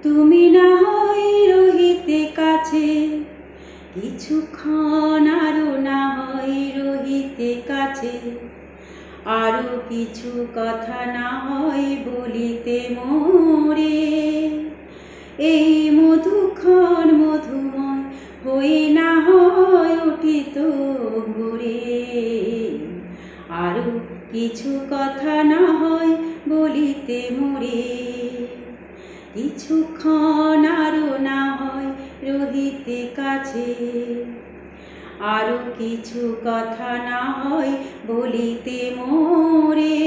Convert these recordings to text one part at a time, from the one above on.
তুমি না হয় রহিতে কাছে, কিছুক্ষণ আরো না হয় রহিতে কাছে, আরো কিছু কথা না হয় বলিতে মোরে। এই মধুক্ষণ মধুময় হয়ে না হয় উঠিত ভোরে, আরো কিছু কথা না হয় বলিতে মোরে। কিছুক্ষণ আরো না হয় রহিতে কাছে, আরো কিছু কথা না হয় বলিতে মোরে।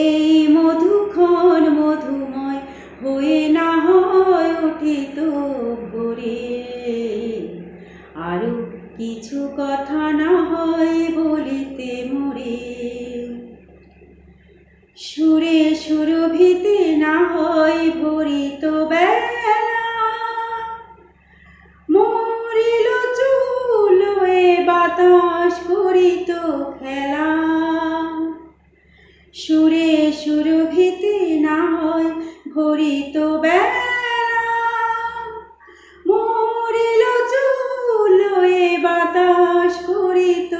এই মধুক্ষণ মধুময় হয়ে না হয় উঠিত ভোরে, আরো কিছু কথা না হয় বলিতে মোরে। সুরে সুরভিতে না হয় ভরিত বেলা, মরিল চুল এ বাতাস করিত খেলা। সুরে সুরভিতে না হয় ভরিত বেলা, মরিল চুল এ বাতাস করিত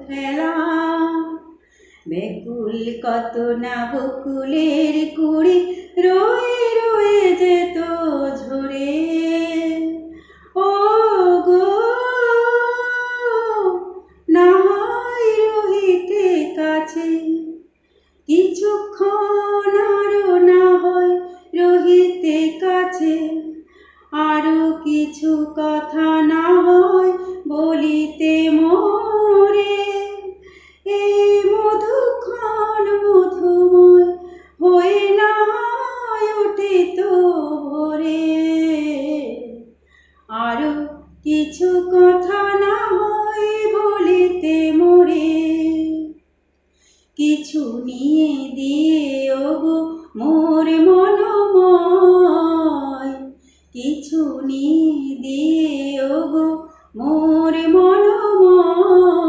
খেলা। বেকুল কত না বকুলের কুড়ি রয়ে রয়ে যেত ঝরে। ও গো না হয় রহিতে কাছে, কিছুক্ষণ আরো না হয় রহিতে কাছে, আরো কিছু কথা না হয় বলিতে মোরে। এই মধুক্ষণ মধুময় হয়ে না হয় উঠিত ভোরে, আরো কিছু কথা না হয় বলিতে মোরে। কিছু নিয়ে দিয়ে ওগো মোর মনময়, কিছু নিয়ে দিয়ে ওগো মোর মনময়।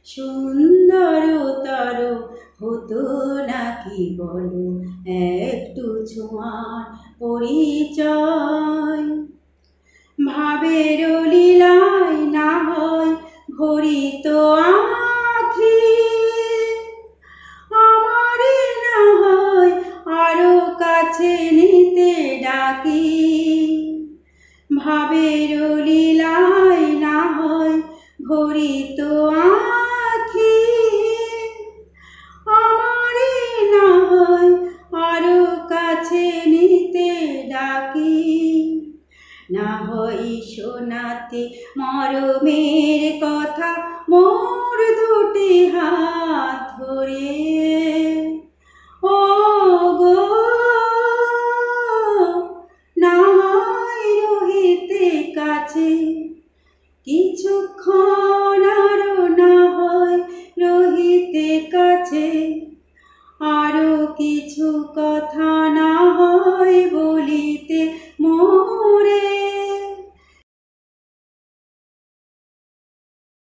সুন্দরতর হতো নাকি বলো একটু ছোঁয়ার পরিচয়। ভাবের লীলায় না হয় ভরিত আঁখি, আমারে না হয় আরো কাছে নিতে ডাকি। ভাবের লীলায় না হয় ভরিত আঁখি, আমারে না হয় আরো কাছে নিতে ডাকি। না হয় শোনাতে মরমের কথা মোর দুটি হাত ধরে। ও গো না হয় রহিতে কাছে, কিছুক্ষণ আরো না হয় রহিতে কাছে, আরো কিছু কথা না হয় বলিতে মোরে।